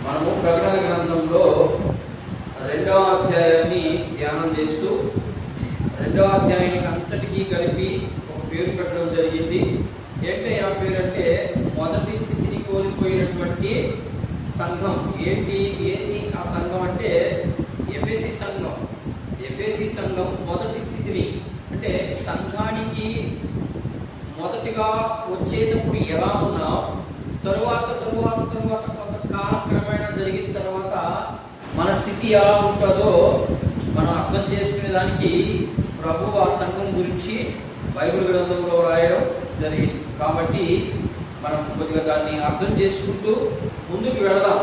మనము ప్రకటన గ్రంథంలో 2వ అధ్యాయాన్ని ధ్యానం చేస్తూ 2వ అధ్యాయానికి అంతటికీ కలిపి ఒక పేరు పెట్టడం జరిగింది. ఏంటి ఆ పేరు అంటే మొదటి స్థితిని కోల్పోయినటువంటి సంఘం. ఏది ఆ సంఘం అంటే ఎఫెసీ సంఘం. ఎఫెసీ సంఘం మొదటి స్థితిని అంటే సంఘానికి మొదటిగా వచ్చేటప్పుడు ఎలా ఉన్నా తరువాత కొంత కాలక్రమేణా జరిగిన తర్వాత మన స్థితి ఎలా ఉంటుందో మనం అర్థం చేసుకునే దానికి ప్రభు ఆ సంఘం గురించి బైబిల్ గ్రంథంలో రాయడం జరిగింది. కాబట్టి మనం కొద్దిగా దాన్ని అర్థం చేసుకుంటూ ముందుకు వెళదాం.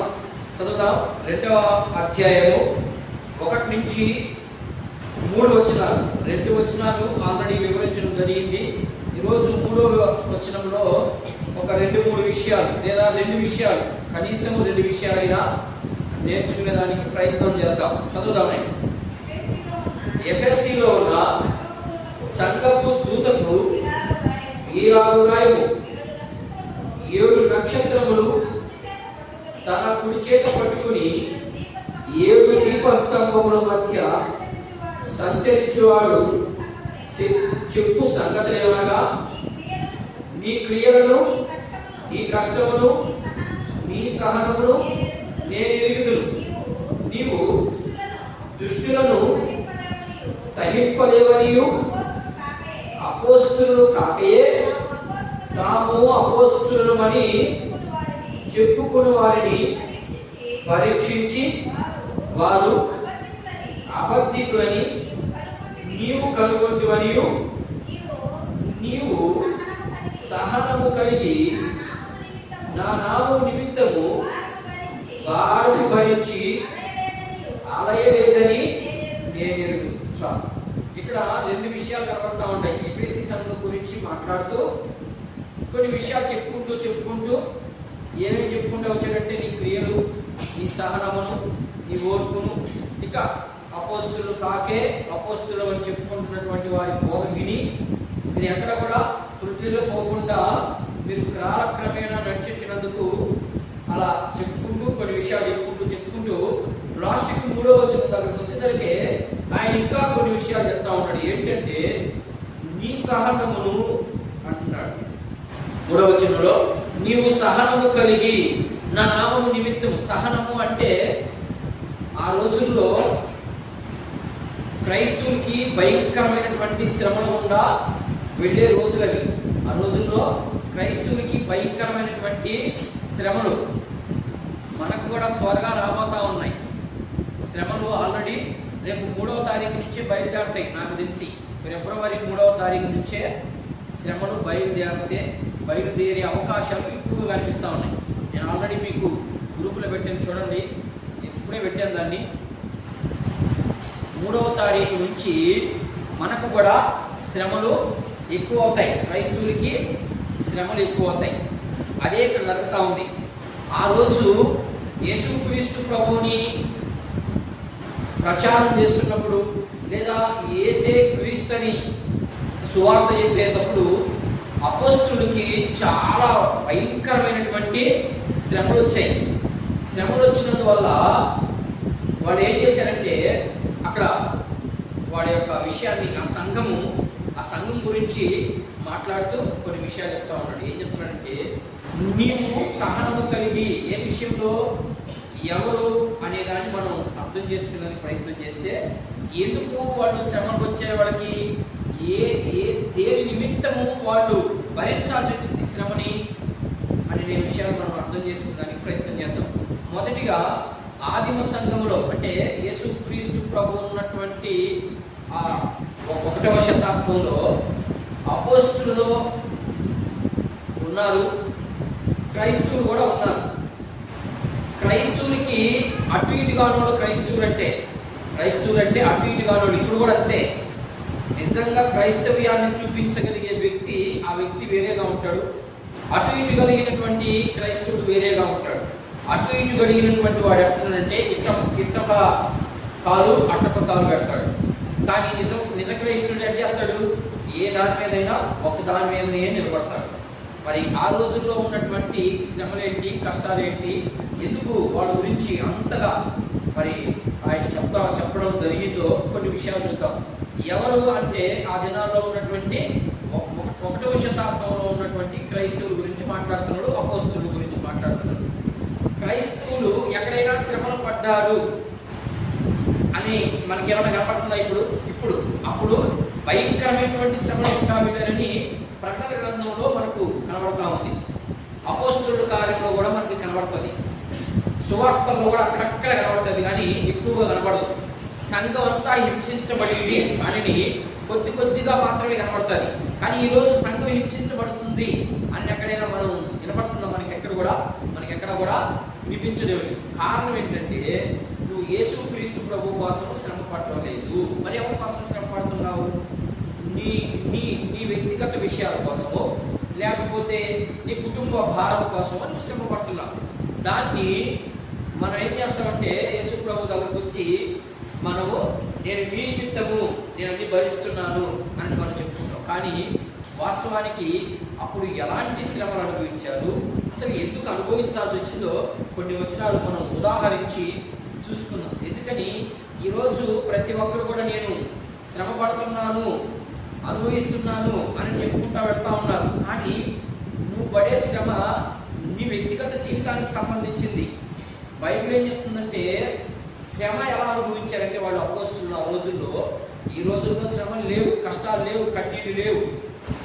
చదువుదాం. 2వ అధ్యాయము 1 నుంచి 3 వచనాలు. 2 వచనాలు ఆల్రెడీ వివరించడం జరిగింది. ఈరోజు 3వ వచనంలో ఒక 2-3 విషయాలు లేదా 2 విషయాలు, కనీసం 2 విషయాలైనా నేర్చుకునేదానికి ప్రయత్నం చేద్దాం. చదువుదామండి. ఎఫెసీలో ఉన్న సంఘపు దూతకు ఈలాగు రాయము, 7 నక్షత్రములు తన కుడి చేత పట్టుకుని 7 దీపస్తంభముల మధ్య సంచరించువాడు చెప్పు సంగతులు ఏమనగా, నీ క్రియలను, నీ కష్టమును, నీ సహనమును నేను ఎరుగుదును. నీవు దుష్టులను సహింపలేవనియు అపోస్తులు కాకయే తాము అపోస్తులమని చెప్పుకుని వారిని పరీక్షించి వారు అబద్ధికులని నీవు కనుగొంటివనియు నీవు సహనము కలిగి నా నామము నిమిత్తము భారము భరించి అలయలేదని నేను ఎరుగుదును. చాలు. ఇక్కడ 2 విషయాలు కనబడతా ఉంటాయి. ఎఫెసీ సంఘం గురించి మాట్లాడుతూ కొన్ని విషయాలు చెప్పుకుంటూ ఏమేమి చెప్పుకుంటూ వచ్చాడంటే నీ క్రియలు, నీ సహనమును, నీ ఓర్పును, ఇక అపోస్తులు కాకే అపోస్తులు అని చెప్పుకుంటున్నటువంటి వారి బోధ విని మీరు ఎక్కడ కూడా వృద్ధిలో పోకుండా మీరు కాలక్రమేణా నడిచించినందుకు అలా చెప్పుకుంటూ కొన్ని విషయాలు చెప్పుకుంటూ లాస్ట్కి 3వ వచనం దగ్గరకు వచ్చేసరికి ఆయన ఇంకా కొన్ని విషయాలు చెప్తా ఉన్నాడు. ఏంటంటే నీ సహనమును అంటున్నాడు. 3వ వచనంలో నీవు సహనము కలిగి నా నామము నిమిత్తం. సహనము అంటే ఆ రోజుల్లో క్రైస్తవులకి భయంకరమైనటువంటి శ్రమలు గుండా వెళ్ళే రోజులవి. ఆ రోజుల్లో క్రైస్తవులకి భయంకరమైనటువంటి శ్రమలు మనకు కూడా త్వరగా రాబోతా ఉన్నాయి. శ్రమలు ఆల్రెడీ రేపు 3వ తారీఖు నుంచే బయలుదేరుతాయి. నాకు తెలిసి ఫిబ్రవరి 3వ తారీఖు నుంచే శ్రమలు బయలుదేరే అవకాశాలు ఎక్కువగా కనిపిస్తూ ఉన్నాయి. నేను ఆల్రెడీ మీకు గ్రూపులో పెట్టాను, చూడండి. ఇప్పుడే పెట్టాను దాన్ని. 3వ తారీఖు నుంచి మనకు కూడా శ్రమలు ఎక్కువ అవుతాయి. క్రైస్తవులకి శ్రమలు ఎక్కువ అవుతాయి. అదే ఇక్కడ జరుగుతూ ఉంది. ఆ రోజు యేసుక్రీస్తు ప్రభువుని ప్రచారం చేస్తున్నప్పుడు లేదా యేసే క్రీస్తుని సువార్త చెప్పేటప్పుడు అపోస్తులకి చాలా భయంకరమైనటువంటి శ్రమలు వచ్చాయి. శ్రమలు వచ్చినందువల్ల వాడు ఏం చేశారంటే అక్కడ వాడి యొక్క విషయాన్ని ఆ సంఘం గురించి మాట్లాడుతూ కొన్ని విషయాలు చెప్తా ఉన్నాడు. ఏం చెప్తున్నాడంటే నీవు సహనము కలిగి, ఏ విషయంలో ఎవరు అనే దాన్ని మనం అర్థం చేసుకునేందుకు ప్రయత్నం చేస్తే ఎందుకు వాళ్ళు శ్రమకు వచ్చే వాళ్ళకి దేని నిమిత్తము వాళ్ళు భరించాల్సి వచ్చింది శ్రమని అనే విషయాలు మనం అర్థం చేసుకునేదానికి ప్రయత్నం చేద్దాం. మొదటిగా ఆదిమ సంఘంలో అంటే యేసుక్రీస్తు ప్రభు ఉన్నటువంటి 1వ శతాబ్దంలో అపోస్తులు ఉన్నారు, క్రైస్తవులు కూడా ఉన్నారు. క్రైస్తవులకి అటు ఇటుగానోళ్ళు క్రైస్తవులు అంటే అటు ఇటుగానోళ్ళు. ఇప్పుడు కూడా అంతే. నిజంగా క్రైస్తవ్యాన్ని చూపించగలిగే వ్యక్తి ఆ వ్యక్తి వేరేగా ఉంటాడు. అటు ఇటు కలిగినటువంటి క్రైస్తవుడు వేరేగా ఉంటాడు. అటు ఇటు కలిగినటువంటి వాడు ఎట్లంటే ఇట్టొక కాలు అట్టొక కాలు పెడతాడు. కానీ నిజ క్రైస్తవుడు ఏం చేస్తాడు? ఏ దాని మీదైనా ఒక దాని మీదనే నిలబడతాడు. మరి ఆ రోజుల్లో ఉన్నటువంటి శ్రమలేంటి, కష్టాలేంటి, ఎందుకు వాళ్ళ గురించి అంతగా మరి ఆయన చెప్పడం జరిగిందో కొన్ని విషయాలు చూద్దాం. ఎవరు అంటే ఆ దినాల్లో ఉన్నటువంటి 1వ శతాబ్దంలో ఉన్నటువంటి క్రైస్తవుల గురించి మాట్లాడుతున్నాడు, అపోస్తుల గురించి మాట్లాడుతున్నాడు. క్రైస్తవులు ఎక్కడైనా శ్రమలు పడ్డారు అని మనకి ఏమైనా కనపడుతుందా? ఇప్పుడు అప్పుడు భయంకరమైనటువంటి శ్రమలు ఉంటాయని ప్రకటన గ్రంథంలో మనకు కనబడతా ఉంది. అపోస్తుల కార్యంలో కూడా మనకి కనబడుతుంది, సువార్తల్లో కూడా అక్కడక్కడ కనబడుతుంది, కానీ ఎక్కువగా కనబడదు. సంఘం అంతా హింసించబడింది అని కొద్దిగా మాత్రమే కనబడుతుంది. కానీ ఈరోజు సంఘం హింసించబడుతుంది అని ఎక్కడైనా మనం వినపడుతుందా? మనకి ఎక్కడ కూడా వినిపించలేదు. కారణం ఏంటంటే నువ్వు యేసుక్రీస్తు ప్రభు కోసం శ్రమ పడటం లేదు. మరి ఎవరి కోసం శ్రమ పడుతున్నావు? నీ వ్యక్తిగత విషయాల కోసమో లేకపోతే నీ కుటుంబ భారం కోసమో నువ్వు శ్రమ పడుతున్నావు. దాన్ని మనం ఏం చేస్తామంటే యేసు ప్రభు దగ్గరకు వచ్చి మనము నేను మీ నిమిత్తము నేను అన్ని భరిస్తున్నాను అని మనం చెప్పుకుంటాం. కానీ వాస్తవానికి అప్పుడు ఎలాంటి శ్రమలు అనుభవించారు, అసలు ఎందుకు అనుభవించాల్సి వచ్చిందో కొన్ని వచనాలు మనం ఉదాహరించి చూసుకున్నాం. ఎందుకని ఈరోజు ప్రతి ఒక్కరు కూడా నేను శ్రమ పడుతున్నాను, అనుభవిస్తున్నాను అని చెప్పుకుంటా వెళ్తా ఉన్నారు. కానీ నువ్వు పడే శ్రమ నీ వ్యక్తిగత జీవితానికి సంబంధించింది. బైబిల్ ఏం చెప్తుందంటే శ్రమ ఎలా అనుభవించారంటే వాళ్ళు అపోస్తులు ఆ రోజుల్లో. ఈ రోజుల్లో శ్రమలు లేవు, కష్టాలు లేవు, కన్నీళ్ళు లేవు,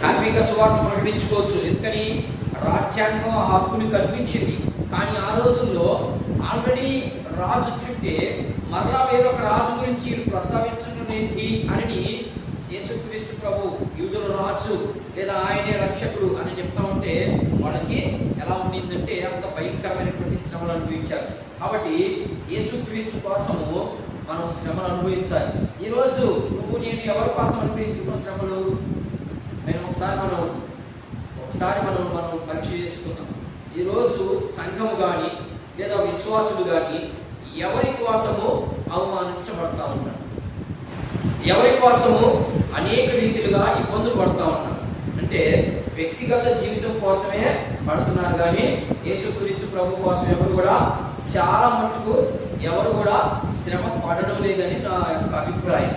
హ్యాపీగా సువార్త ప్రకటించుకోవచ్చు. ఎందుకని రాజ్యాంగం ఆ హక్కుని కల్పించింది. కానీ ఆ రోజుల్లో ఆల్రెడీ రాజు చుట్టే మరలా వేరొక రాజు గురించి ప్రస్తావించడం ఏంటి అని యేసుక్రీస్తు ప్రభు యూదుల రాజు లేదా ఆయనే రక్షకుడు అని చెప్తా ఉంటే వాళ్ళకి ఎలా ఉండిందంటే అంత భయంకరమైనటువంటి శ్రమలు అనుభవించారు. కాబట్టి యేసుక్రీస్తు కోసము మనం శ్రమలు అనుభవించాలి. ఈరోజు నువ్వు నేను ఎవరి కోసం అనుభవిస్తున్న శ్రమలు ఒకసారి మనం పరీక్ష చేసుకున్నాం. ఈరోజు సంఘము కానీ లేదా విశ్వాసులు కానీ ఎవరి కోసము అవమానించబడతా ఉంటారు, ఎవరి కోసము అనేక రీతిలుగా ఇబ్బందులు పడుతూ ఉన్నారు. అంటే వ్యక్తిగత జీవితం కోసమే పడుతున్నారు, కానీ యేసుక్రీస్తు ప్రభు కోసం చాలా మటుకు ఎవరు కూడా శ్రమ పడడం లేదని నా యొక్క అభిప్రాయం.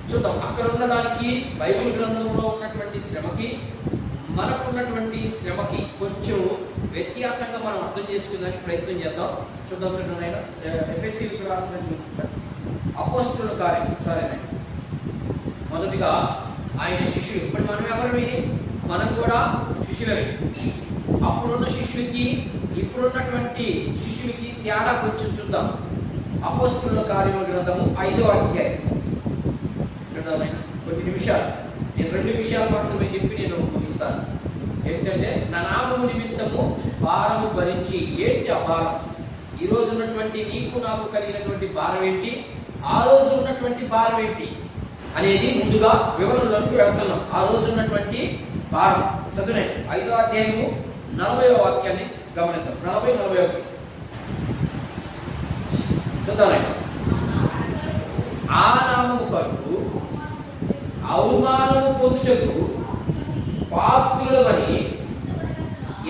చూద్దాం, అక్కడ ఉన్న దానికి బైబిల్ గ్రంథంలో ఉన్నటువంటి శ్రమకి మనకున్నటువంటి శ్రమకి కొంచెం వ్యత్యాసంగా మనం అర్థం చేసుకునేదానికి ప్రయత్నం చేద్దాం. చూడండి ఆయన ఎఫెసీయులకు రాసిన అపోస్తుల కార్యం సరేనా. మొదటిగా ఆయన శిష్యులు, ఇప్పుడు మనం ఎవరివి? మనం కూడా శిష్యులవి. అప్పుడున్న శిష్యులకి ఇప్పుడున్నటువంటి శిష్యులకి తేడా కొంచెం చూద్దాం. అపోస్తుల కార్యముల గ్రంథము 5వ అధ్యాయం చూద్దాం. కొన్ని నిమిషాలు, నేను 2 విషయాలు మాత్రమే చెప్పి నేను ముగిస్తాను. ఏంటంటే నా నామము నిమిత్తము భారము భరించి. ఏంటి ఆ భారం? ఈ రోజు ఉన్నటువంటి నీకు నాకు కలిగినటువంటి భారం ఏంటి, ఆ రోజు ఉన్నటువంటి భారం ఏంటి అనేది ముందుగా వివరణలోకి వెళ్తున్నాం. ఆ రోజు ఉన్నటువంటి భారం చదువునే 5వ అధ్యాయము 40వ వాక్యాన్ని గమనిద్దాం. 40-41 చూద్దాం. ఆ నామము కొరకు అవమానము పొందుటకు పాత్రులమని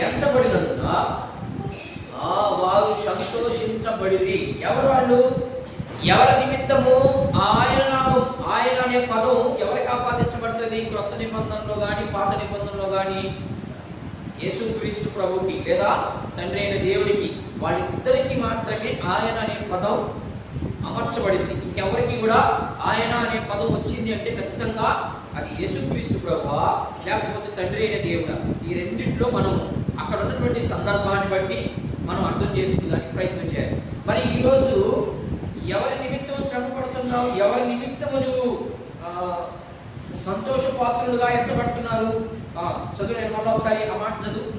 ఎంచబడినందున వారు సంతోషించబడిరి. ఎవరు వాళ్ళు? ఎవరి నిమిత్తము? ఆయన నామం, ఆయన అనే పదం ఎవరికి ఆపాదించబడుతుంది? క్రొత్త నిబంధనలో కానీ పాత నిబంధనలో కానీ యేసుక్రీస్తు ప్రభుకి లేదా తండ్రి అయిన దేవుడికి, వాళ్ళిద్దరికీ మాత్రమే ఆయన అనే పదం అమర్చబడింది. ఇంకెవరికి కూడా ఆయన అనే పదం వచ్చింది అంటే ఖచ్చితంగా అది యేసుక్రీస్తు ప్రభువా లేకపోతే తండ్రి అయిన దేవుడా? ఈ రెండింటిలో మనం అక్కడ ఉన్నటువంటి సందర్భాన్ని బట్టి మనం అర్థం చేసుకునేదానికి ప్రయత్నం చేయాలి. మరి ఈరోజు ఎవరి నిమిత్తం శ్రమ పడుతున్నావు? ఎవరి నిమిత్తము నువ్వు సంతోషపాత్రులుగా ఎంచబడుతున్నారు? చదువు, నేను మళ్ళీ ఒకసారి ఆ మాట చదువు.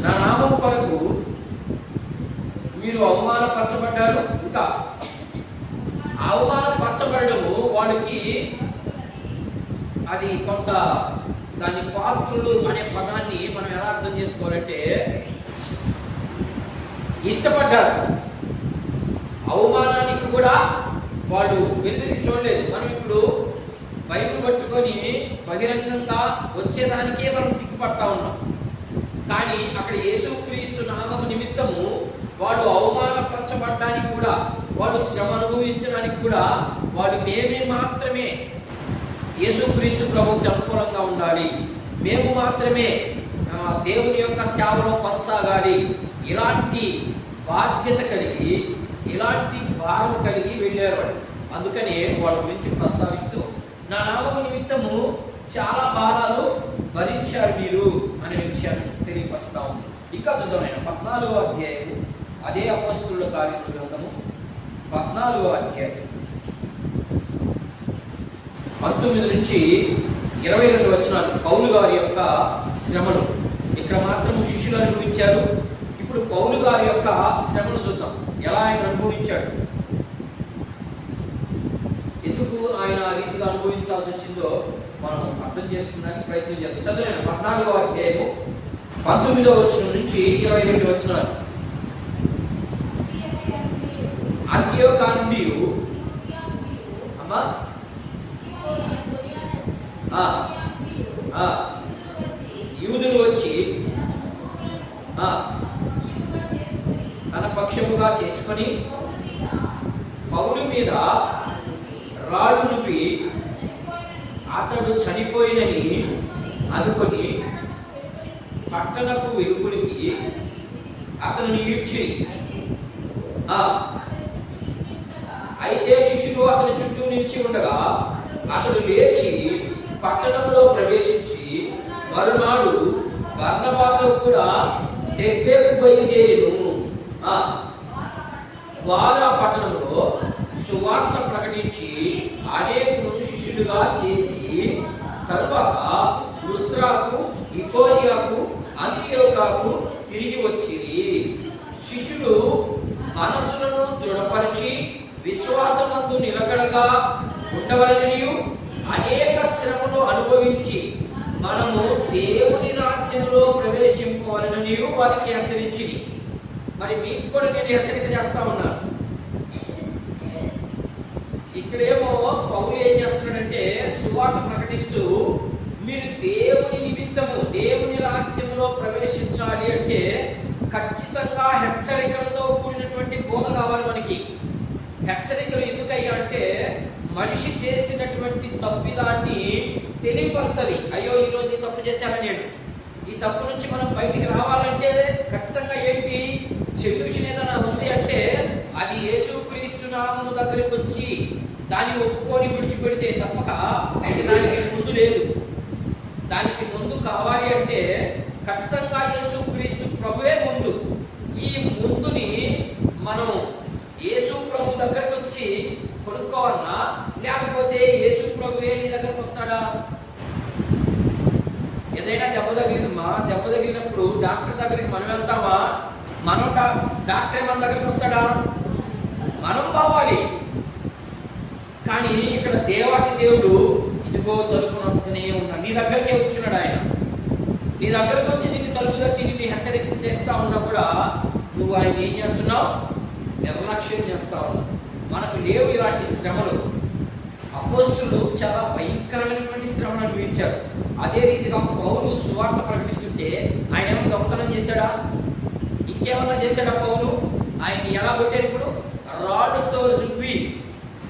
నా నామము కొరకు మీరు అవమానపరచబడ్డారు. ఇంకా అవమానపరచబడము వాళ్ళకి అది కొంత దాని పాత్రులు అనే పదాన్ని మనం ఎలా అర్థం చేసుకోవాలంటే ఇష్టపడ్డారు. అవమానానికి కూడా వాళ్ళు వెనుదిరిగి చూడలేదు. మనం ఇప్పుడు బైబిల్ పట్టుకొని బహిరంగంగా వచ్చేదానికే మనం సిగ్గుపడతా ఉన్నాం. కానీ అక్కడ యేసుక్రీస్తు నామము నిమిత్తము వాడు అవమానపరచబడ్డానికి కూడా, వాడు శ్రమ అనుభవించడానికి కూడా వాడు మేమే మాత్రమే యేసుక్రీస్తు ప్రభువుకి అనుకూలంగా ఉండాలి, మేము మాత్రమే దేవుని యొక్క సేవలో కొనసాగాలి, ఇలాంటి బాధ్యత కలిగి, ఇలాంటి భారం కలిగి వెళ్ళారు. అందుకనే వాళ్ళ గురించి ప్రస్తావిస్తూ నా నామము నిమిత్తము చాలా భారాలు భరించారు మీరు అనే విషయాన్ని తెలియపరుస్తా ఉంది. ఇంకా చూద్దాం, 14వ అధ్యాయము, అదే అపోస్తలుల కార్యముల గ్రంథము 14వ అధ్యాయం 19 నుంచి 22 వచనాలు పౌలు గారి యొక్క శ్రమలు. ఇక్కడ మాత్రం శిష్యులు అనుభవించారు. ఇప్పుడు పౌలు గారి యొక్క శ్రమను చూద్దాం, ఎలా ఆయన అనుభవించాడు, ఎందుకు ఆయన ఆ రీతిగా అనుభవించాల్సి వచ్చిందో మనం అర్థం చేసుకోవడానికి ప్రయత్నం చేద్దాం. చదువులేను 14వ అధ్యాయము 19వ వచనం నుంచి 22 వచనాలు. అంత్యోకా నుండి అమ్మా యూదులు వచ్చి తన పక్షముగా చేసుకొని పౌలు మీద రాళ్ళు రువి అతడు చనిపోయినని అనుకొని పట్టణపు వెలుగుడికి అతను ఈడ్చి, అయితే శిష్యులు అతని చుట్టూ నిలిచి ఉండగా అతడు లేచి పట్టణంలో ప్రవేశించి మరునాడు బర్నబాతో కూడా దెర్బేకు బయలుదేరిను. వారు ఆ పట్టణంలో సువార్త ప్రకటించి అనేకులను శిష్యులుగా చేసి తరువాత లుస్త్రాకు, ఇకోనియాకు, అంతియోకాకు తిరిగి వచ్చిరి. శిష్యులు మనసులను దృఢపరిచి విశ్వాసమందు నిలకడగా ఉండవలననియు అనేక శ్రమను అనుభవించి మనము దేవుని రాజ్యంలో ప్రవేశింపవలననియు వారికి హెచ్చరించింది. మరి మీకు కూడా నేను హెచ్చరిక చేస్తా ఉన్నాను. ఇక్కడేమో పౌలు ఏం చేస్తున్నాడంటే సువార్త ప్రకటిస్తూ మీరు దేవుని నిమిత్తము దేవుని రాజ్యంలో ప్రవేశించాలి అంటే ఖచ్చితంగా హెచ్చరికలతో కూడినటువంటి బోధ కావాలి మనకి. హెచ్చరికలు ఎందుకయ్యా అంటే మనిషి చేసినటువంటి తప్పిదాన్ని తెలియపరుస్తుంది. అయ్యో ఈరోజు ఈ తప్పు చేశానని, నేను ఈ తప్పు నుంచి మనం బయటికి రావాలంటే ఖచ్చితంగా ఏంటి, సొల్యూషన్ ఏదైనా ఉంది అంటే అది యేసుక్రీస్తు నామము దగ్గరికి వచ్చి దాన్ని ఒప్పుకొని విడిచిపెడితే తప్పక దానికి ముందు లేదు. దానికి ముందు కావాలి అంటే ఖచ్చితంగా యేసుక్రీస్తు ప్రభువే ముందు. ఈ ముందుని మనం యేసు ప్రభు దగ్గరకు వచ్చి కొనుక్కోవాలన్నా, లేకపోతే యేసు ప్రభువే నీ దగ్గరకు వస్తాడా? ఏదైనా దెబ్బ తగిలిందమ్మా, దెబ్బ తగిలినప్పుడు డాక్టర్ దగ్గరికి మనం వెళ్తామా? మనం డాక్టర్ మన దగ్గరికి వస్తాడా? మనం పోవాలి. కానీ ఇక్కడ దేవాది దేవుడు ఇదిగో తలుపు నొక్కుతూనే ఉన్నాడు, నీ దగ్గరికే వచ్చినాడు. ఆయన నీ దగ్గరకు వచ్చి నిన్ను తలుపు తట్టి నిన్ను హెచ్చరిస్తా ఉన్నా కూడా నువ్వు ఆయన ఏం చేస్తున్నావు? నిర్లక్ష్యం చేస్తా ఉన్నావు. మనకు లేవు ఇలాంటి శ్రమలు. అపోస్తలులు చాలా భయంకరమైనటువంటి శ్రమను అనుభవించారు. అదే రీతిగా పౌలు సువార్త ప్రకటిస్తుంటే ఆయన ఏమైనా దొంగతనం చేశాడా? ఇంకేమన్నా చేశాడా పౌలు? ఆయన ఎలా కొట్టారు? ఇప్పుడు రాళ్ళతో రువ్వి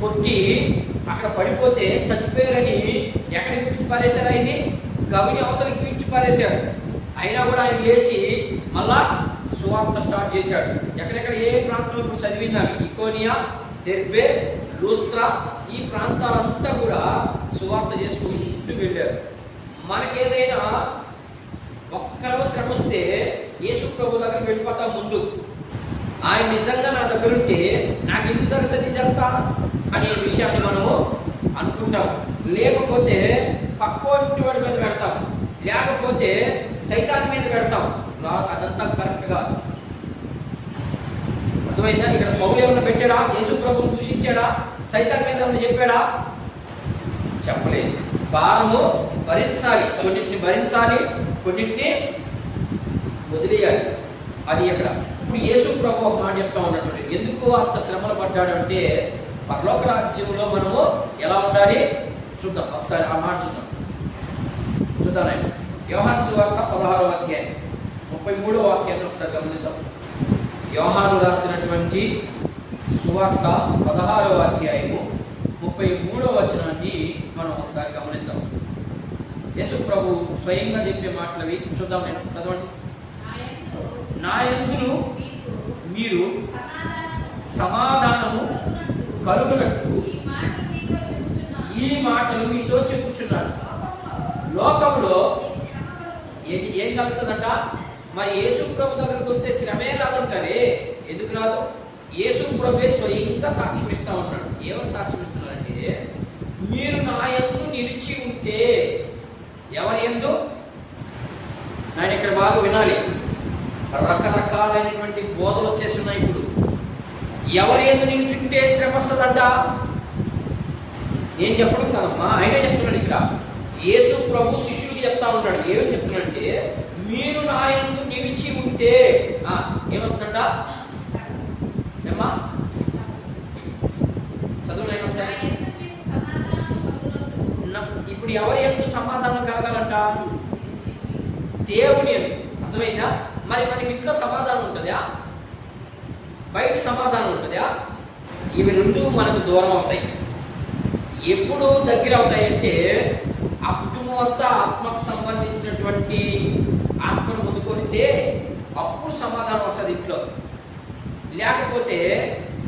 కొట్టి అక్కడ పడిపోతే చచ్చిపోయారని ఎక్కడికి పిలిచి పారేశారు? ఆయన్ని గవిని అవతలికి పిలిచి పారేశారు. అయినా కూడా ఆయన లేచి మళ్ళా సువార్త స్టార్ట్ చేశాడు. ఎక్కడెక్కడ ఏ ప్రాంతంలో ఇప్పుడు చదివిందాన్ని, ఇకోనియా, దెర్బే, లూస్త్రా, ఈ ప్రాంతాలంతా కూడా సువార్త చేసుకుంటూ వెళ్ళారు. మనకేదైనా ఒక్కరో శ్రమ వస్తే యేసు ప్రభు దగ్గరికి వెళ్ళిపోతాం ముందు. ఆయన నిజంగా నా దగ్గర ఉంటే నాకు ఎందుకు జరుగుతుంది ఇదంతా అనే విషయాన్ని మనము అనుకుంటాం. లేకపోతే పక్కోటి వాడి మీద పెడతాం, లేకపోతే సైతాన్ మీద పెడతాం. అదంతా కరెక్ట్ కాదు. అర్థమైందా? ఇక్కడ పౌలు ఏమన్నా పెట్టాడా? యేసు ప్రభువును దూషించాడా? సైతాన్ మీద ఏమన్నా చెప్పాడా? చెప్పలేదు. భారము భరించాలి, కొన్నింటిని భరించాలి, కొన్నింటిని వదిలేయాలి. అది ఎక్కడ ఇప్పుడు యేసు ప్రభు ఒక మాట చెప్తా ఉన్నట్టు, ఎందుకు అంత శ్రమలు పడ్డాడు అంటే పరలోక రాజ్యంలో మనము ఎలా ఉండాలి? చూద్దాం ఒకసారి ఆ మాట చూద్దామండి. యోహాను సువార్త 16వ అధ్యాయం 33వ వాక్యాన్ని ఒకసారి గమనిద్దాం. యోహాను రాసినటువంటి సువార్త 16వ అధ్యాయము 33వ వచనాన్ని మనం ఒకసారి గమనిద్దాం. యేసు ప్రభు స్వయంగా చెప్పే మాటలవి చూద్దాం. నేను చదవండి. నా యందు మీరు సమాధానము కలుగునట్టు ఈ మాటలు మీతో చెప్పుచున్నాను. లోకంలో ఏం కలుగుతుందంట? మరి యేసు ప్రభు దగ్గరకు వస్తే శ్రమే రాదంటారే. ఎందుకు రాదు? యేసు ప్రభువే స్వయంగా సాక్ష్యం ఇస్తా ఉన్నాడు. ఏమని సాక్ష్యం ఇస్తున్నాడంటే, మీరు నా యందు నిలిచి ఉంటే. ఎవరి యందు? ఆయన ఇక్కడ బాగా వినాలి. రకరకాలైనటువంటి బోధలు వచ్చేస్తున్నాయి ఇప్పుడు. ఎవరి యందు నిలిచుంటే శ్రమ వస్తుందంట. నేను చెప్పడం కదమ్మా, ఆయనే చెప్తున్నాడు. ఇక్కడ యేసు ప్రభు శిష్యుడికి చెప్తా ఉంటాడు. ఏమని చెప్తున్నాడంటే, మీరు నా యందు నిలిచి ఉంటే ఏమొస్తుందంట? ఏమ్మా చదువు ఒకసారి. ఇప్పుడు ఎవరి యందు సమాధానం కలగాలంట? దేవుని యందు. అర్థమైందా? మరి మనకి ఇంట్లో సమాధానం ఉంటుందా? బయట సమాధానం ఉంటుందా? ఇవి రెండు మనకు దూరం అవుతాయి. ఎప్పుడు దగ్గర అవుతాయంటే ఆ కుటుంబం అంతా ఆత్మకు సంబంధించినటువంటి ఆత్మను పొందుకొనితే అప్పుడు సమాధానం వస్తుంది ఇంట్లో. లేకపోతే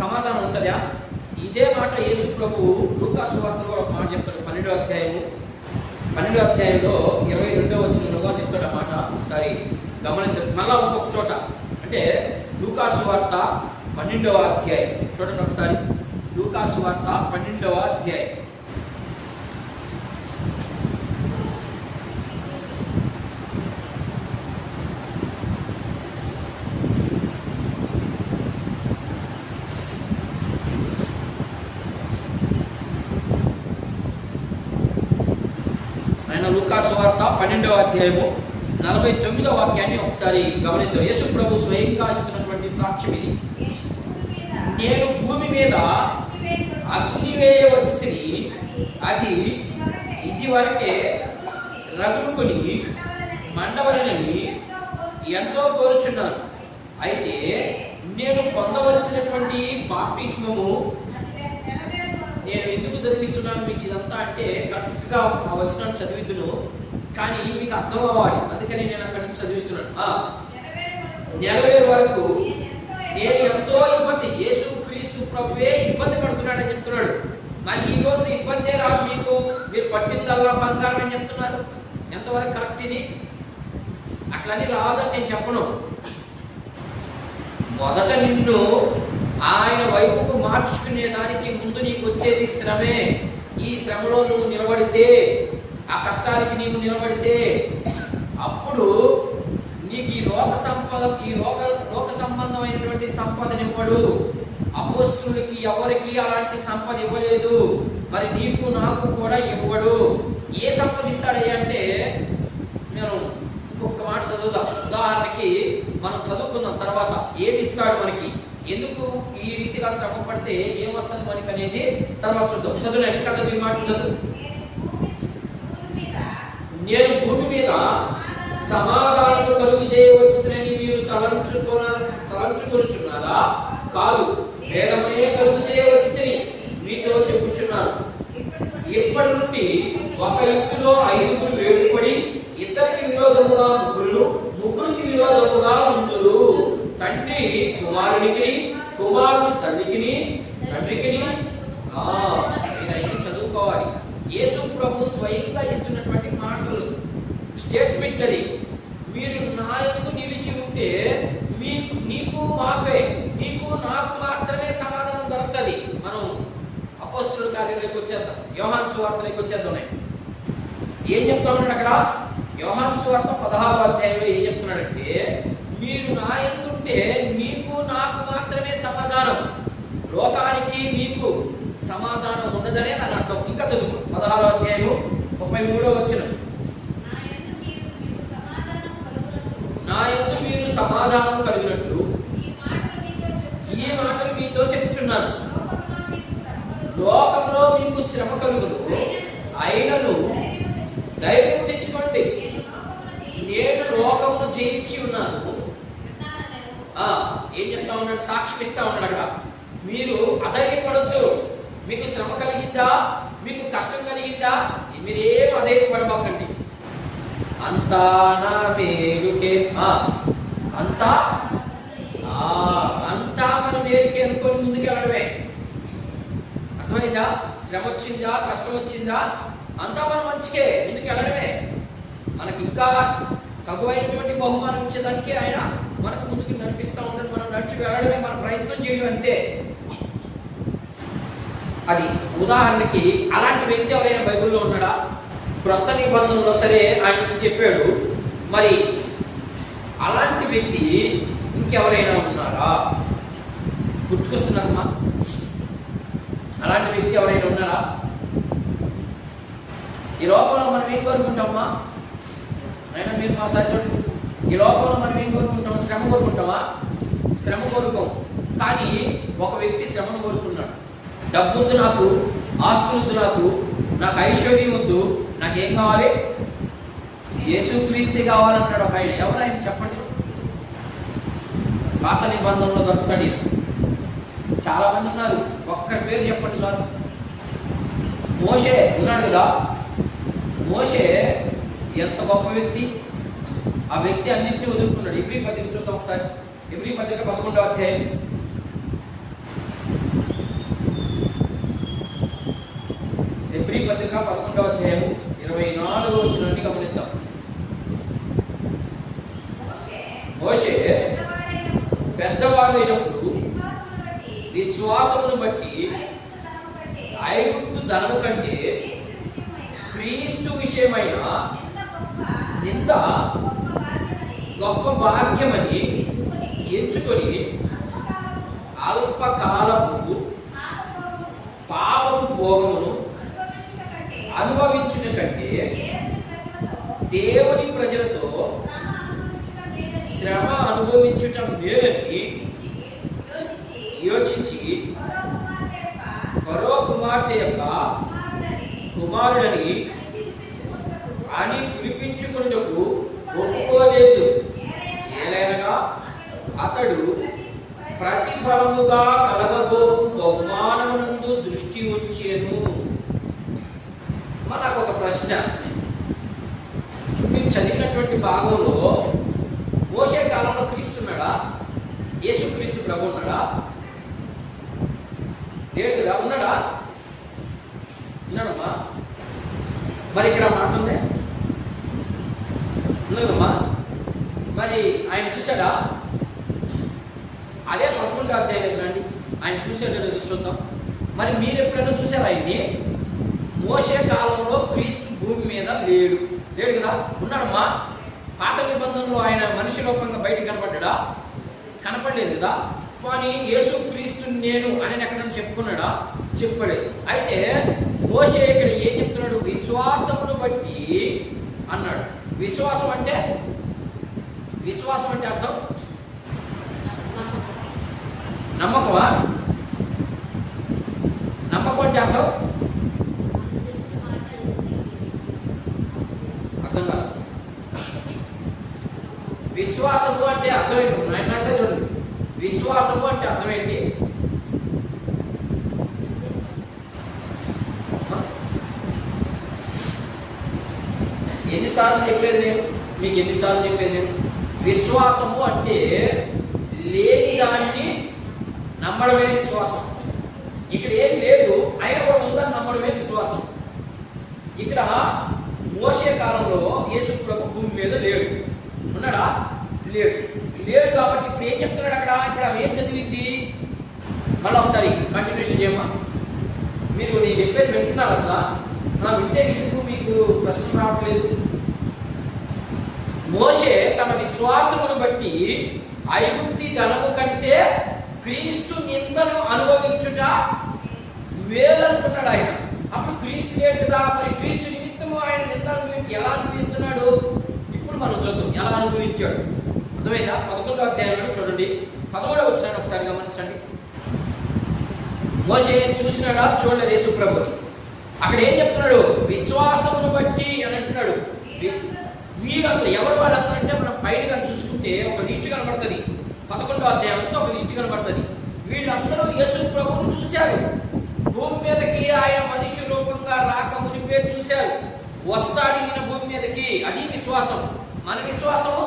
సమాధానం ఉంటుందా? ఇదే మాట యేసు ప్రభు లూకా సువార్తలో ఒక మాట చెప్తాడు. 12వ అధ్యాయంలో 22వ వచనంలో చెప్తాడు ఆ మాట. ఒకసారి గమనించండి. మళ్ళా ఇంకొక చోట అంటే లూకా సువార్త 12వ అధ్యాయం చూడండి ఒకసారి. లూకా సువార్త 12వ అధ్యాయం లూకా సువార్త 12వ అధ్యాయము 49వ వాక్యాన్ని ఒకసారి గమనిద్దాం. యేసు ప్రభు స్వయంగా ఇస్తున్నటువంటి సాక్ష్యం ఇది. నేను భూమి మీద అగ్ని వేయవచ్చుని, అది ఇది వరకే రగులుకొని మండవలని ఎంతో కోరుచున్నాను. అయితే నేను పొందవలసినటువంటి బాప్తిస్మము నేను ఎందుకు చదివిస్తున్నాను మీకు ఇదంతా అంటే, కరెక్ట్గా ఆ వచనాన్ని చదివిద్దును, కానీ మీకు అర్థం అవ్వాలి. అందుకని నేను అక్కడి నుంచి చదివిస్తున్నాను. నెరవేరు వరకు నేను ఎంతో ఇబ్బంది, యేసు క్రీస్తు ప్రభువే ఇబ్బంది పడుతున్నాడని చెప్తున్నాడు. మరి ఈ రోజు ఇబ్బందే రాదు మీకు. మీరు పట్టిందల్లా బంగారం అని చెప్తున్నారు. ఎంతవరకు కరెక్ట్ ఇది? అట్లని రాదని నేను చెప్పను. మొదట నిన్ను ఆయన వైపుకు మార్చుకునే దానికి ముందు నీకు వచ్చేది శ్రమే. ఈ శ్రమలో నువ్వు నిలబడితే, ఆ కష్టానికి నీవు నిలబడితే, అప్పుడు నీకు ఈ లోక సంపద, ఈ లోక సంబంధమైనటువంటి సంపదనివ్వడు. అపోస్తులకి ఎవరికి అలాంటి సంపద ఇవ్వలేదు. మరి నీకు నాకు కూడా ఇవ్వడు. ఏ సంపద ఇస్తాడయ్యా అంటే, నేను ఇంకొక మాట చదువుదాం. ఉదాహరణకి మనం చదువుకుందాం తర్వాత ఏమి ఇస్తాడు మనకి, ఎందుకు ఈ రీతిగా శ్రమ పడితే ఏమొస్తుంది మనకి అనేది తర్వాత చూద్దాం. చదువు ఇంకా చదువు మాట చదువు. నేను భూమి మీద సమాధానం కలుగు చేయవచ్చునని మీరు తలంచుకొనుచున్నారా? కాదు, వేగమే కలుగు చేయవచ్చునని మీతో చెప్పుచున్నాను. ఇప్పటి నుండి ఒక ఇంటిలో 5గురు వేడుపడి ఇద్దరికి విరోధముగా ముగ్గురికి విరోధముగా ఉంటురు. తండ్రి కుమారునికి, కుమారుడు తండ్రికి. చదువుకోవాలి. యేసు ప్రభు స్వయంగా ఇస్తున్నటువంటి మాటలు, స్టేట్మెంట్ అది. మీరు నా యందు నిలిచి ఉంటే నీకు నాకు మాత్రమే సమాధానం దొరుకుతుంది. మనం అపోస్తలుల కార్యాలలోకి వచ్చేద్దాం. యోహాను సువార్తలోకి వచ్చేద్దాం. ఏం చెప్తా ఉన్నాడు అక్కడ? యోహాను సువార్త 16వ అధ్యాయంలో ఏం చెప్తున్నాడంటే, మీరు నా యందు ఉంటే మీకు నాకు మాత్రమే సమాధానం, లోకానికి మీకు సమాధానం ఉండదనే నన్ను అర్థం. ఇంకా చదువు 16వ అధ్యాయము 33వ వచనం. నా యందు మీరు సమాధానం కలిగినట్లు ఈ మాటలు మీతో చెప్తున్నాను. లోకంలో మీకు శ్రమ కలుగును, అయినను ధైర్యం తెచ్చుకోండి, నేను లోకమును జయించి ఉన్నాను. ఏం చెప్తా ఉన్నాడు? సాక్ష్యం ఇస్తా ఉన్నాడు అక్కడ. మీరు అధైర్యపడద్దు. మీకు శ్రమ కలిగిందా, మీకు కష్టం కలిగిందా, మీరేం అధైర్యపడబాకండి. అంతా నా మేలుకే, అంతా మన మేలుకే అనుకొని ముందుకు వెళ్ళడమే. అర్థమైందా? శ్రమ వచ్చిందా, కష్టం వచ్చిందా, అంతా మన మంచికే ముందుకు వెళ్ళడమే. మనకి ఇంకా తగువైనటువంటి బహుమానం ఇచ్చేదానికి ఆయన మనకు ముందుకు నడిపిస్తూ ఉంటాడు. మనం నడిచి వెళ్ళడమే, మన ప్రయత్నం చేయడం అంతే. అది ఉదాహరణకి అలాంటి వ్యక్తి ఎవరైనా బైబిల్లో ఉన్నాడా? క్రొత్త నిబంధనలో సరే ఆయన నుంచి చెప్పాడు. మరి అలాంటి వ్యక్తి ఇంకెవరైనా ఉన్నారా? గుర్తుకొస్తున్నారమ్మా? అలాంటి వ్యక్తి ఎవరైనా ఉన్నారా? ఈ లోకంలో మనం ఏం కోరుకుంటామా? అయినా మీరు మా సార్ చూడండి, ఈ లోకంలో మనం ఏం కోరుకుంటాం? శ్రమ కోరుకుంటామా? శ్రమ కోరుకోం. కానీ ఒక వ్యక్తి శ్రమను కోరుకున్నాడు. డబ్బు వద్దు నాకు, ఆస్తులు వద్దు నాకు ఐశ్వర్యం వద్దు, నాకేం కావాలి? యేసుక్రీస్తు కావాలన్నాడు ఒక ఆయన. ఎవరు ఆయన చెప్పండి? పాత నిబంధనలో దొరుకుతాడు. చాలా మంది ఉన్నారు, ఒక్కరి పేరు చెప్పండి సార్. మోషే ఉన్నాడు కదా. మోషే ఎంత గొప్ప వ్యక్తి. ఆ వ్యక్తి అన్నింటినీ వదులుకున్నాడు. ఎబ్రీ పత్రిక చూద్దాం ఒకసారి. ఎబ్రీ పత్రిక 11వ అధ్యాయం. ఎబ్రీ పత్రిక 11వ అధ్యాయం 24వ వచనాన్ని గమనిద్దాం. మోషే పెద్దవాడైనప్పుడు విశ్వాసమును బట్టి ఐగుప్తు ధనము కంటే క్రీస్తు విషయమైన నింద గొప్ప భాగ్యమని ఎంచుకొని అల్పకాలము పాపపు భోగమును అనుభవించుట కంటే దేవుని ప్రజలతో శ్రమ అనుభవించుట మేలని యోచించి ఫరో కుమార్తె యొక్క కుమారుడని అని పిలిపించుకున్నకు ఒప్పుకోలేదు. ఏలైనగా అతడు ప్రతిఫలముగా కలగబోవు బహుమానమునందు దృష్టి ఉంచెను. మనకు ఒక ప్రశ్న. మీరు చదివినటువంటి భాగంలో మోషే కాలంలో క్రీస్తున్నాడా? యేసుక్రీస్తు ప్రభు ఉన్నాడా? లేడు కదా. ఉన్నాడా? ఉన్నాడమ్మా. మరి ఇక్కడ మాట ఉంది, ఉన్నాడమ్మా. మరి ఆయన చూశాడా? అదే 11వ అధ్యాయం రండి, ఆయన చూశాడో చూద్దాం. మరి మీరు ఎప్పుడైనా చూసారా ఆయన్ని? మోషే కాలంలో క్రీస్తు భూమి మీద లేడు. లేడు కదా. ఉన్నాడమ్మా. పాత నిబంధనలో ఆయన మనిషి రూపంగా బయటకు కనపడ్డా? కనపడలేదు కదా. కానీ యేసుక్రీస్తు నేను అని ఎక్కడైనా చెప్పుకున్నాడా? చెప్పలేదు. అయితే మోషే ఇక్కడ ఏం చెప్తున్నాడు? విశ్వాసమును బట్టి అన్నాడు. విశ్వాసం అంటే అర్థం నమ్మకమా? నమ్మకం అంటే అర్థం అర్థం కాదు. విశ్వాసము అంటే అర్థం ఏంటి? నా మెసేజ్ ఉంది. విశ్వాసము అంటే అర్థం ఏంటి? ఎన్నిసార్లు చెప్పేది నేను మీకు? ఎన్నిసార్లు చెప్పేది నేను? విశ్వాసము అంటే లేని దాన్ని నమ్మడమే విశ్వాసం. ఇక్కడ ఏం లేదు అయినా కూడా ఉందని నమ్మడమే విశ్వాసం. ఇక్కడ మోషే కాలంలో యేసు ప్రభు భూమి మీద లేడు. ఉన్నాడా? లేడు. లేడు కాబట్టి ఇప్పుడు ఏం చెప్తున్నాడు అక్కడ? ఇక్కడ ఏం చదివింది? మళ్ళీ ఒకసారి కంటిన్యూషన్ చేయమ్మా. మీరు నేను చెప్పేది వింటున్నారా సార్? నా వింటే ఎందుకు మీకు ప్రశ్న రావట్లేదు? మోషే తన విశ్వాసమును బట్టి ఐగుప్తి ధనము కంటే క్రీస్తు నిందను అనుభవించుట మేలనుకున్నాడు ఆయన. అప్పుడు క్రీస్తు లేడు కదా. మరి క్రీస్తు నిమిత్తము ఆయన నిందను ఎలా అనుభవిస్తున్నాడు? ఇప్పుడు మనం చూద్దాం ఎలా అనుభవించాడు. అర్థమైందా? 11వ అధ్యాయంలో చూడండి, 13వ వచనాన్ని ఒకసారి గమనించండి. మోషే చూసినాడా? చూడలేదు యేసు ప్రభుని. అక్కడ ఏం చెప్తున్నాడు? విశ్వాసమును బట్టి అని అంటున్నాడు. వీరందరూ ఎవరు వాళ్ళందరూ అంటే మనం పైన చూసుకుంటే ఒక లిస్ట్ కనబడుతుంది. 11వ అధ్యాయంలో ఒక లిస్ట్ కనబడుతుంది. వీళ్ళందరూ యేసు ప్రభువును చూశారు. భూమి మీదకి ఆయన మనిషి రూపంగా రాక మునిపే చూశారు. వస్తాడు ఈయన భూమి మీదకి. అది విశ్వాసం. మన విశ్వాసము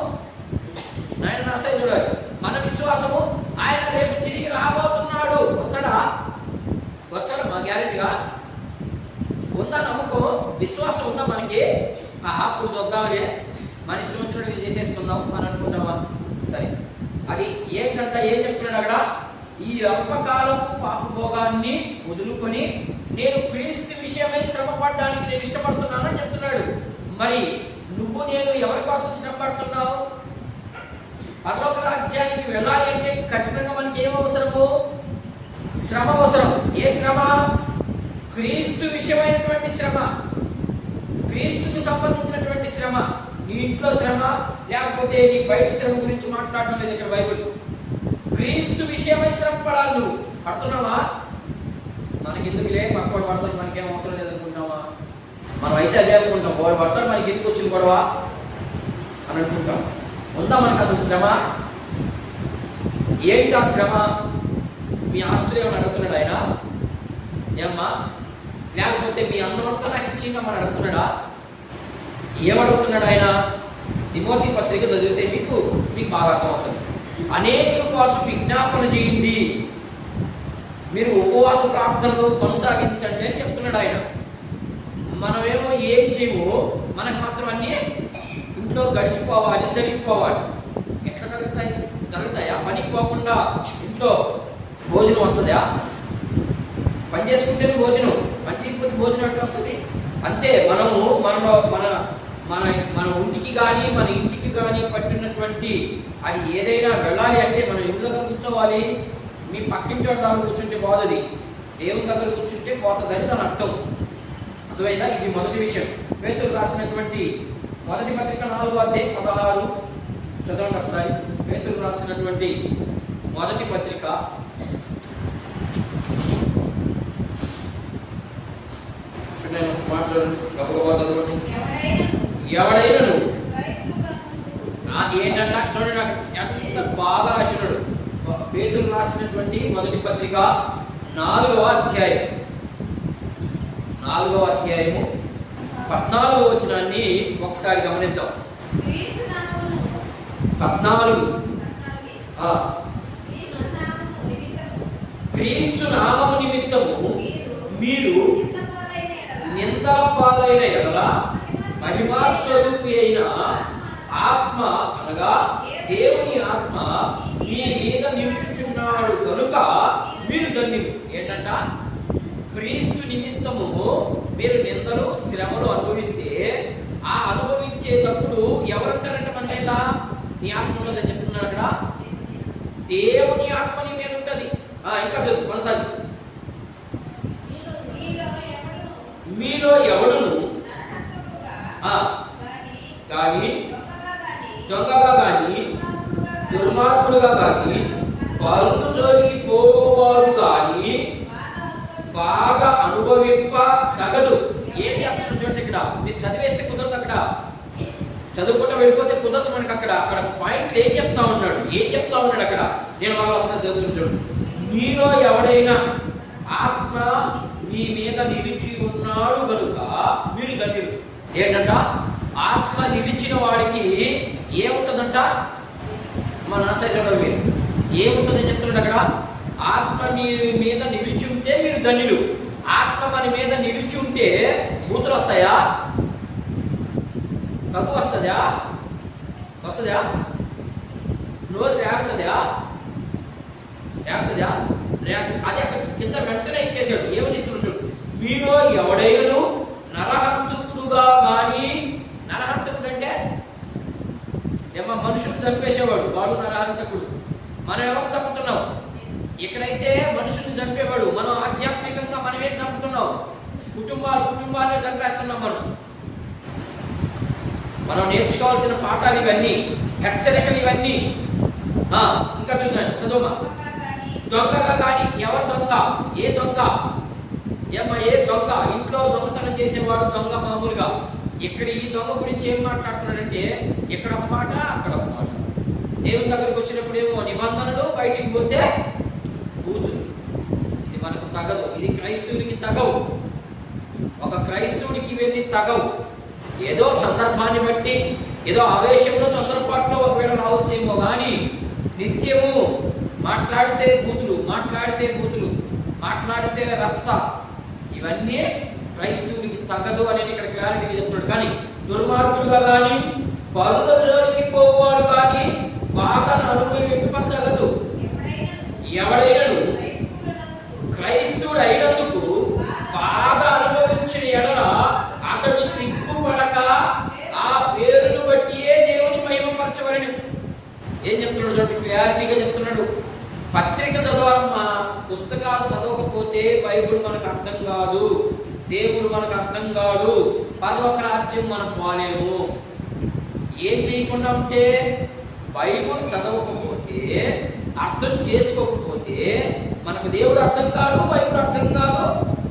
ఆయన నాశనం చూడాలి. మన విశ్వాసము ఆయన రేపు తిరిగి రాబోతున్నాడు. వస్తాడా? మా గ్యారెంటీగా ఉందా? నమ్మకం, విశ్వాసం ఉందా మనకి? అప్పుడు చూద్దామని మన ఇష్టం వచ్చినట్టు చేసేసుకుందాం అని అనుకుంటామా? సరే, అది ఏంటంట? ఏం చెప్తున్నాడు అక్కడ? ఈ అల్పకాలపు పాపభోగాన్ని వదులుకొని నేను క్రీస్తు విషయమై శ్రమ పడడానికి నేను ఇష్టపడుతున్నానని చెప్తున్నాడు. మరి నువ్వు నేను ఎవరి కోసం శ్రమ పడుతున్నావు? పరలోక రాజ్యానికి వెళ్ళాలి అంటే ఖచ్చితంగా మనకి ఏం అవసరము? శ్రమ అవసరం. ఏ శ్రమ? క్రీస్తు విషయమైనటువంటి శ్రమ, క్రీస్తుకి సంబంధించినటువంటి శ్రమ. నీ ఇంట్లో శ్రమ, లేకపోతే నీ బయట శ్రమ గురించి మాట్లాడడం లేదు ఇక్కడ బైబిల్. క్రీస్తు విషయమై శ్రమ పడాలి. నువ్వు పడుతున్నావా? మనకి ఎందుకులే, పక్కవాడు పడతాడు, మనకేం అవసరం లేదనుకుంటావా? మనం అయితే అదే అనుకుంటాం. వాడు పడతాడు, మనకి ఎందుకు వచ్చింది గొడవ అని అనుకుంటాం. ఉందా మనకు అసలు శ్రమ? ఏంటి ఆ శ్రమ? మీ ఆస్తులు ఏమని అడుగుతున్నాడు ఆయన? ఏమ్మా? లేకపోతే మీ అన్నంతా నాకు ఇచ్చిందా మనం అడుగుతున్నాడా? ఏమడుగుతున్నాడు ఆయన? తిమోతి పత్రిక చదివితే మీకు బాగా అర్థమవుతుంది. అనేకుల కోసం విజ్ఞాపన చేయండి, మీరు ఉపవాస ప్రార్థనలు కొనసాగించండి అని చెప్తున్నాడు ఆయన. మనమేమో ఏం చేయము, మనకు మాత్రం అన్నీ ఇంట్లో గడిచిపోవాలి, జరిగిపోవాలి. ఎట్లా జరుగుతాయా? పనికి పోకుండా ఇంట్లో భోజనం వస్తుందా? పని చేసుకుంటేనే భోజనం, పని చేయకపోతే భోజనం ఎట్లా వస్తుంది? అంతే. మనము మన ఇంటికి కానీ మన ఇంటికి కానీ పట్టినటువంటి అది ఏదైనా వెళ్ళాలి అంటే మనం ఇంటి దగ్గర కూర్చోవాలి. మీ పక్కింటి దగ్గర కూర్చుంటే పోదది, దేవుని దగ్గర కూర్చుంటే పోతుందని దాని అర్థం. అర్థమైందా? ఇది మొదటి విషయం. పేతురు రాసినటువంటి మొదటి పత్రిక 4వ అధ్యాయం 16 చదవండి ఒకసారి. పేతురు రాసినటువంటి మొదటి పత్రిక మాట్లాడండి, గొప్ప చదవండి. ఎవడైనా ఏంటంటే చూడండి, నాకు ఎంత బాగా రాసినాడు. పేతురు రాసినటువంటి మొదటి పత్రిక 4వ అధ్యాయము 14వ వచనాన్ని ఒకసారి గమనిద్దాం. 14 క్రీస్తు నామము నిమిత్తము మీరు నిందల పాలైన ఎడల మహిమా స్వరూపి అయిన ఆత్మ అనగా దేవుని ఆత్మ మీ మీద నిలుచుచున్నాడు కనుక మీరు ధన్యులు. ఏంటంట? క్రీస్తు నిమిత్తము మీరు నిందలు శ్రమలు అనుభవిస్తే ఆ అనుభవించేటప్పుడు ఎవరుంటారంటే మన మీద? నీ ఆత్మ ఉన్నదని చెప్తున్నాడు అక్కడ. దేవుని ఆత్మ నీ మీద ఉంటుంది. ఇంకా చదువు, కొనసాగించు. మీలో ఎవడును కానీ దొంగగా కానీ దుర్మార్గుడుగా కానీ పరుగు జోలికి పోవాడు కానీ బాగా అనుభవింప తగదు. ఏంటి అర్థం చూడండి. ఇక్కడ మీరు చదివేస్తే కుదరదు. అక్కడ చదువుకుంటూ వెళ్ళిపోతే కుదరదు మనకి. అక్కడ పాయింట్ ఏం చెప్తా ఉన్నాడు అక్కడ? నేను వాళ్ళు ఒకసారి చదువుతుంది చూడండి. మీలో ఎవడైనా ఆత్మ మీ మీద నిలిచి ఉన్నాడు కనుక మీరు ధన్యులు. ఏంటంట? ఆత్మ నిలిచిన వాడికి ఏముంటుందంట? మన ఆశయంలో మీరు ఏముంటుందని చెప్తున్నాడు అక్కడ. ఆత్మ మీ మీద నిలిచి ఉంటే మీరు ధన్యులు. ఆత్మ మన మీద నిలిచి ఉంటే బూతులు వస్తాయా? తగ్గు వస్తుందా? నోరు రేగుతుందా? అదే అక్కడ కింద వెంటనే ఇచ్చేసాడు. ఏమని ఇస్తున్నాడు చూడు. మీలో ఎవడైనా నరహంతకుడుగా కానీ, నరహంతకుడు అంటే ఏమో మనుషులు చంపేసేవాడు, వాడు నరహంతకుడు. మనం ఎవరు చంపుతున్నాం? ఇక్కడైతే మనుషుల్ని చంపేవాడు, మనం ఆధ్యాత్మికంగా మనమే చంపుతున్నాం. కుటుంబాలనే చంపేస్తున్నాం. మనం నేర్చుకోవాల్సిన పాఠాలు ఇవన్నీ, హెచ్చరికలు ఇవన్నీ. ఇంకా చూద్దాం, చదువు. దొంగగా కానీ, ఎవరు దొంగ? ఏ దొంగ? ఏమా ఏ దొంగ ఇంట్లో దొంగతనం చేసేవాడు దొంగ మామూలుగా. ఇక్కడ ఈ దొంగ గురించి ఏం మాట్లాడుతున్నాడంటే ఇక్కడ ఒక మాట అక్కడ ఒక మాట. దేవుని దగ్గరకు వచ్చినప్పుడు ఏమో నిబంధనలు, బయటికి పోతే బూతులు. ఇది మనకు తగదు, ఇది క్రైస్తవుడికి తగవు. ఒక క్రైస్తవుడికి ఇవన్నీ తగవు. ఏదో సందర్భాన్ని బట్టి ఏదో ఆవేశంలో తొందరపాటులో ఒకవేళ రావచ్చేమో కానీ నిత్యము మాట్లాడితే బూతులు, మాట్లాడితే రచ్చ, ఇవన్నీ క్రైస్తవుడికి తగదు అనేది ఇక్కడ క్లారిటీగా చెప్తున్నాడు. కానీ దుర్మార్గుడుగా కానీ పరుల జోలికి పోవాడు కానీ బాగా అనుభవం తగదు. ఎవడైనాడు క్రైస్తవుడు అయినందుకు బాగా అనుభవించిన ఎడల అతడు సిగ్గుపడక ఆ పేరును బట్టియే దేవుని మహిమపరచవలెను. ఏం చెప్తున్నాడు చూడండి, క్లారిటీగా చెప్తున్నాడు. పత్రిక చదవాలమ్మా, పుస్తకాలు చదవకపోతే బైబుల్ మనకు అర్థం కాదు, దేవుడు మనకు అర్థం కాదు, పరలోక రాజ్యం మనం పోలేము. ఏం చేయకుండా ఉంటే బైబుల్ చదవకపోతే, అర్థం చేసుకోకపోతే మనకు దేవుడు అర్థం కాదు, బైబుల్ అర్థం కాదు,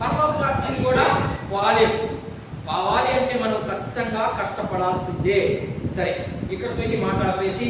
పరలోక రాజ్యం కూడా పోలేము. పోవాలి అంటే మనం ఖచ్చితంగా కష్టపడాల్సిందే. సరే, ఇక్కడితో ఈ మాట ఆపేసి